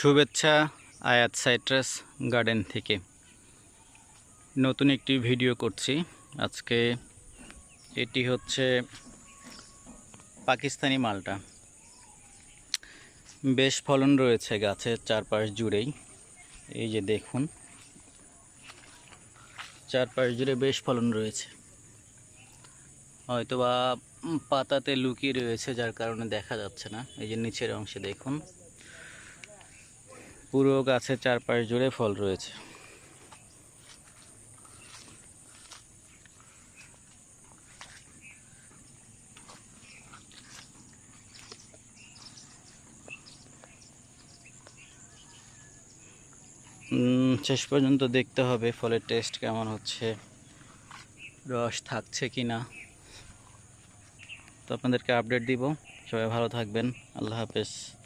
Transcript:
শুভেচ্ছা আয়াত citrus garden থেকে নতুন একটি ভিডিও করছি। আজকে এটি হচ্ছে পাকিস্তানি মালটা। বেশ ফলন রয়েছে গাছের চারপাশ জুড়েই। এই যে দেখুন, চারপাশ জুড়ে বেশ ফলন রয়েছে। হয়তোবা পাতাতে লুকিয়ে রয়েছে, যার কারণে দেখা যাচ্ছে না। এই যে নিচের অংশে দেখুন, পুরো গাছের চারপাশ জুড়ে ফল রয়েছে। শেষ পর্যন্ত দেখতে হবে ফলের টেস্ট কেমন হচ্ছে, রস থাকছে কি না। তো আপনাদেরকে আপডেট দিব। সবাই ভালো থাকবেন। আল্লাহ হাফেজ।